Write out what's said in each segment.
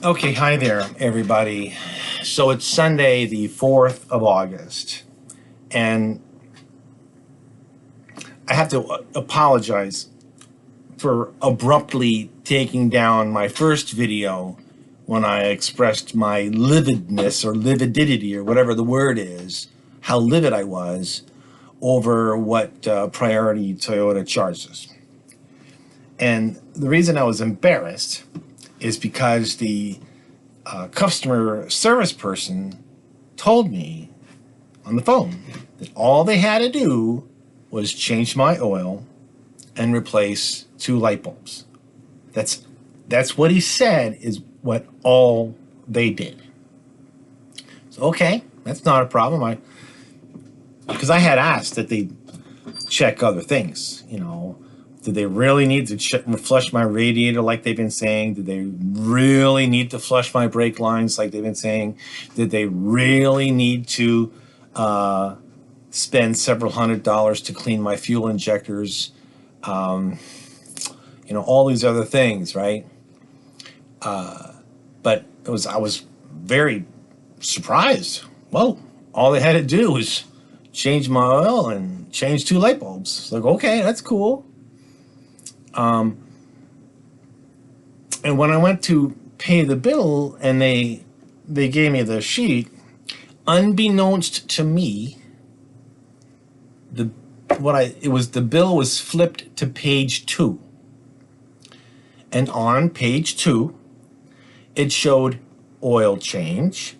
Okay, hi there, everybody. So it's Sunday, the 4th of August, and I have to apologize for abruptly taking down my first video when I expressed my lividness or lividity or whatever the word is, how livid I was over what priority Toyota charged us. And the reason I was embarrassed is because the customer service person told me on the phone that all they had to do was change my oil and replace 2 light bulbs. That's what he said is what all they did. So okay, that's not a problem. Because I had asked that they check other things, Did they really need to flush my radiator like they've been saying? Did they really need to flush my brake lines like they've been saying? Did they really need to spend several $100s to clean my fuel injectors? All these other things, right? But I was very surprised. Well, all they had to do was change my oil and change 2 light bulbs. It's like, okay, that's cool. And when I went to pay the bill and they gave me the sheet, unbeknownst to me, the bill was flipped to page 2. And on page 2, it showed oil change,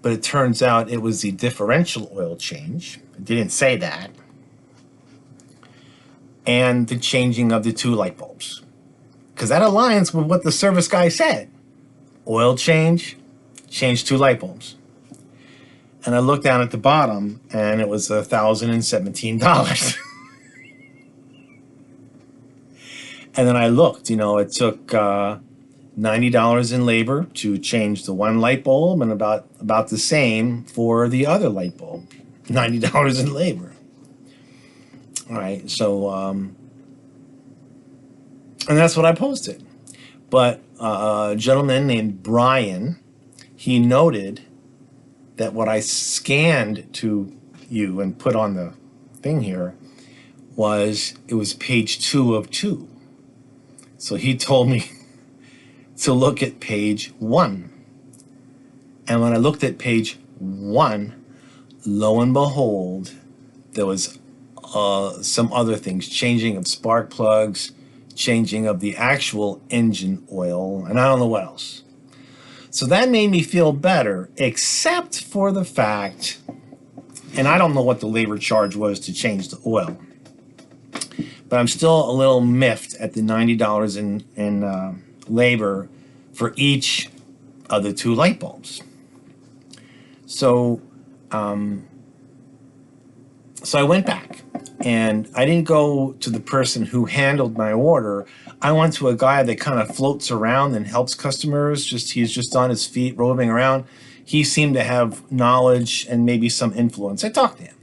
but it turns out it was the differential oil change. It didn't say that. And the changing of the 2 light bulbs. Because that aligns with what the service guy said. Oil change, change 2 light bulbs. And I looked down at the bottom, and it was $1,017. And then I looked, it took $90 in labor to change the 1 light bulb and about the same for the other light bulb. $90 in labor. All right, so, and that's what I posted. But a gentleman named Brian, he noted that what I scanned to you and put on the thing here it was page 2 of 2. So he told me to look at page 1. And when I looked at page 1, lo and behold, there was some other things, changing of spark plugs, changing of the actual engine oil, and I don't know what else. So that made me feel better, except for the fact, and I don't know what the labor charge was to change the oil, but I'm still a little miffed at the $90 in labor for each of the 2 light bulbs. So I went back, and I didn't go to the person who handled my order. I went to a guy that kind of floats around and helps customers. He's just on his feet, roving around. He seemed to have knowledge and maybe some influence. I talked to him.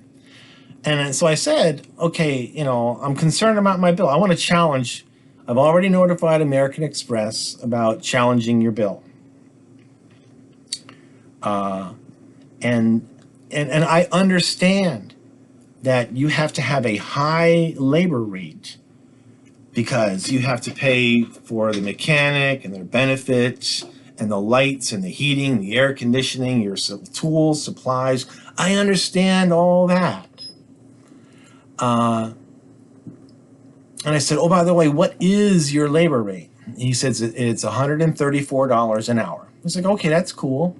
And so I said, okay, I'm concerned about my bill. I want to challenge. I've already notified American Express about challenging your bill. And I understand that you have to have a high labor rate because you have to pay for the mechanic and their benefits and the lights and the heating, the air conditioning, your tools, supplies. I understand all that. And I said, oh, by the way, what is your labor rate? He says it's $134 an hour. I was like, okay, that's cool.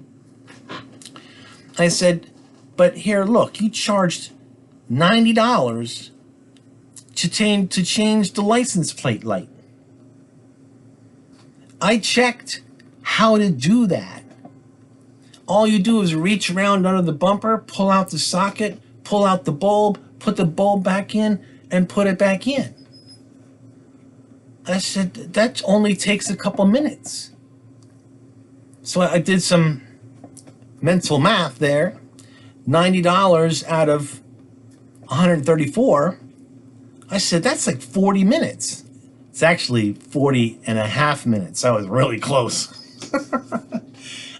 I said, but here, look, you charged $90 to change the license plate light. I checked how to do that. All you do is reach around under the bumper, pull out the socket, pull out the bulb, put the bulb back in, and put it back in. I said, that only takes a couple minutes. So I did some mental math there. $90 out of 134. I said, that's like 40 minutes. It's actually 40.5 minutes. I was really close.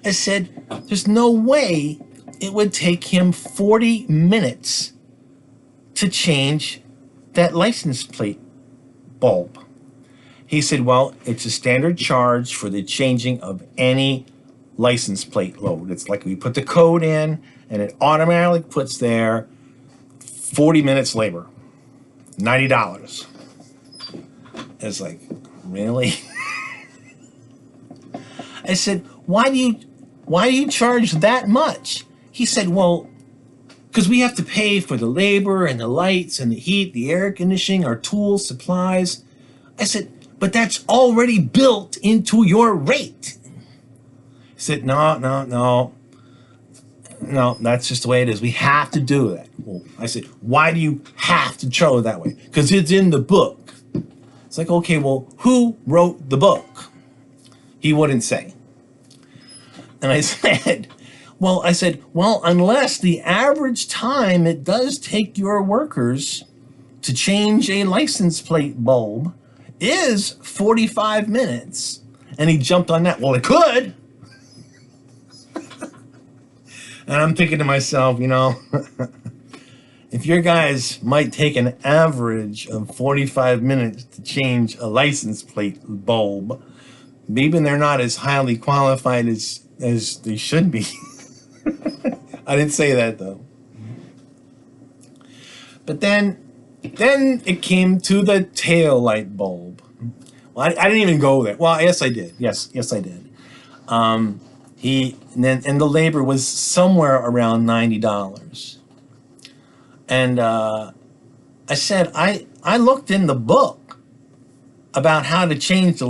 I said, there's no way it would take him 40 minutes to change that license plate bulb. He said, well, it's a standard charge for the changing of any license plate load. It's like we put the code in and it automatically puts there 40 minutes labor, $90. It's like, really? I said, why do you charge that much? He said, well, because we have to pay for the labor and the lights and the heat, the air conditioning, our tools, supplies. I said, but that's already built into your rate. He said, no, that's just the way it is. We have to do that. Well, I said, why do you have to charge that way? Because it's in the book. It's like, okay, well, who wrote the book? He wouldn't say. And I said, well, unless the average time it does take your workers to change a license plate bulb is 45 minutes. And he jumped on that. Well, it could. And I'm thinking to myself, if your guys might take an average of 45 minutes to change a license plate bulb, maybe they're not as highly qualified as they should be. I didn't say that, though. But then it came to the tail light bulb. Well, I didn't even go there. Well, yes, I did. Yes, I did. And the labor was somewhere around $90. And I said, I looked in the book about how to change the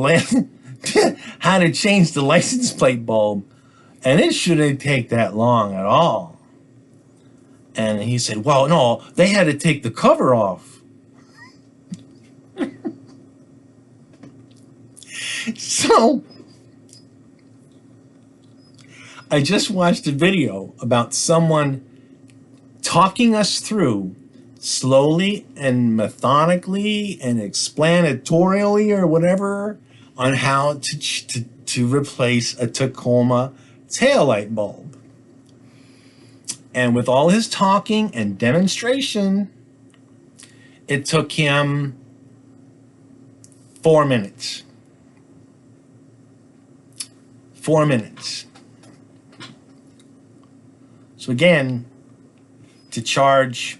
license plate bulb, and it shouldn't take that long at all. And he said, well, no, they had to take the cover off. So I just watched a video about someone talking us through slowly and methodically and explanatorily or whatever on how to replace a Tacoma taillight bulb. And with all his talking and demonstration, it took him 4 minutes. 4 minutes. So again, to charge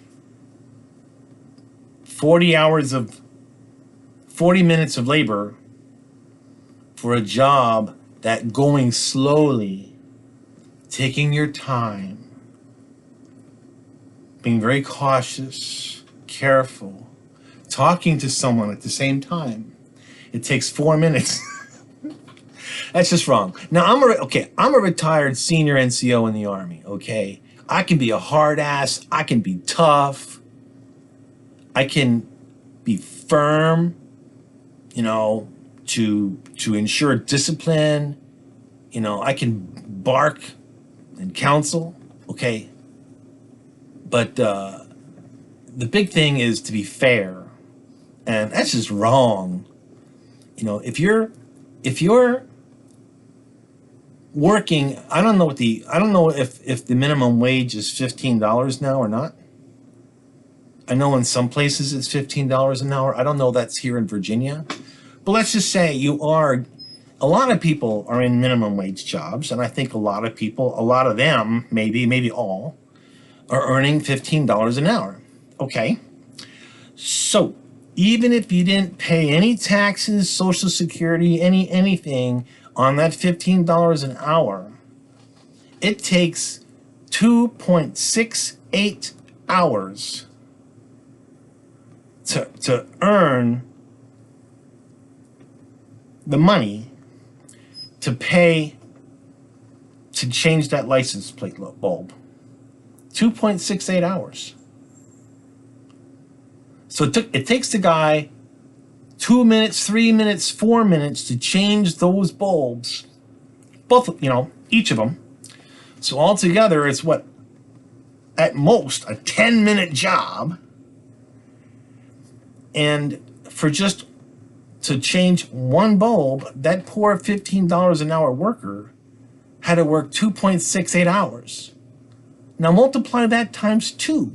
40 minutes of labor for a job that going slowly, taking your time, being very cautious, careful, talking to someone at the same time, it takes 4 minutes. That's just wrong. Now, I'm a retired senior NCO in the Army, okay? I can be a hard ass. I can be tough. I can be firm, to ensure discipline. I can bark and counsel, okay? But the big thing is to be fair, and that's just wrong. If you're working, I don't know if the minimum wage is $15 now or not. I know in some places it's $15 an hour. I don't know that's here in Virginia, but let's just say a lot of people are in minimum wage jobs, and I think a lot of them, maybe all, are earning $15 an hour. Okay, so even if you didn't pay any taxes, Social Security, anything on that $15 an hour, it takes 2.68 hours to earn the money to pay to change that license plate bulb. 2.68 hours. So it takes the guy 2 minutes, 3 minutes, 4 minutes to change those bulbs. Both, each of them. So altogether, it's what? At most, a 10-minute job. And for just To change one bulb, that poor $15 an hour worker had to work 2.68 hours. Now multiply that times 2.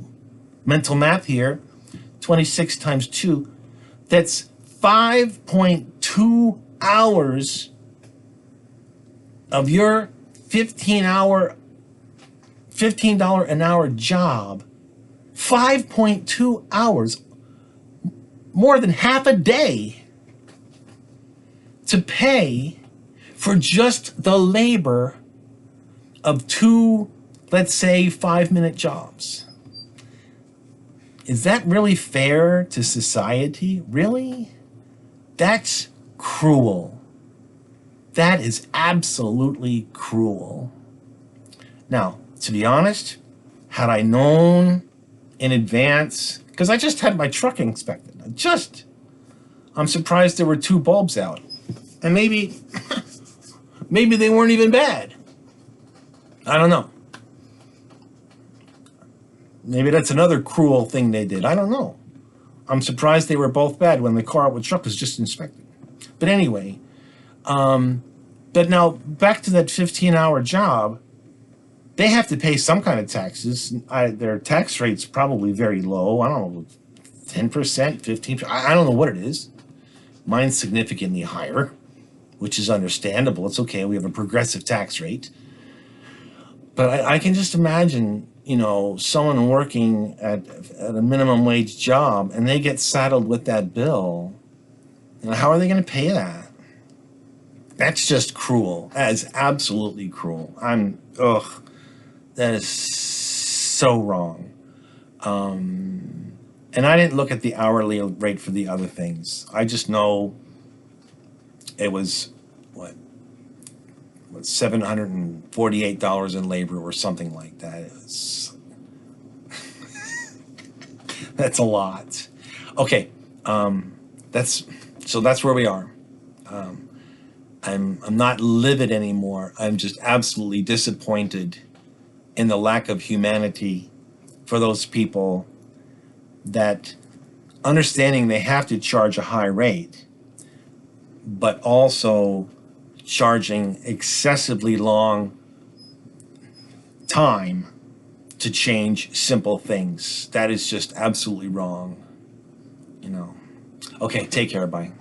Mental math here. 26 times 2. That's 5.2 hours of your $15 an hour job. 5.2 hours, more than half a day, to pay for just the labor of 2, let's say, 5-minute jobs. Is that really fair to society? Really? That's cruel. That is absolutely cruel. Now, to be honest, had I known in advance, because I just had my truck inspected. I'm surprised there were 2 bulbs out. And maybe they weren't even bad. I don't know. Maybe that's another cruel thing they did. I don't know. I'm surprised they were both bad when the car with truck was just inspected. But anyway, but now back to that 15-hour job, they have to pay some kind of taxes. Their tax rate's probably very low. I don't know, 10%, 15%. I don't know what it is. Mine's significantly higher, which is understandable. It's okay. We have a progressive tax rate. But I can just imagine, you know, someone working at a minimum wage job and they get saddled with that bill. You know, how are they going to pay that? That's just cruel. That is absolutely cruel. That is so wrong. And I didn't look at the hourly rate for the other things. I just know it was, $748 in labor or something like that. That's a lot. Okay, that's where we are. I'm not livid anymore. I'm just absolutely disappointed in the lack of humanity for those people, that understanding they have to charge a high rate, but also charging excessively long time to change simple things. That is just absolutely wrong, you know. Okay, take care, bye.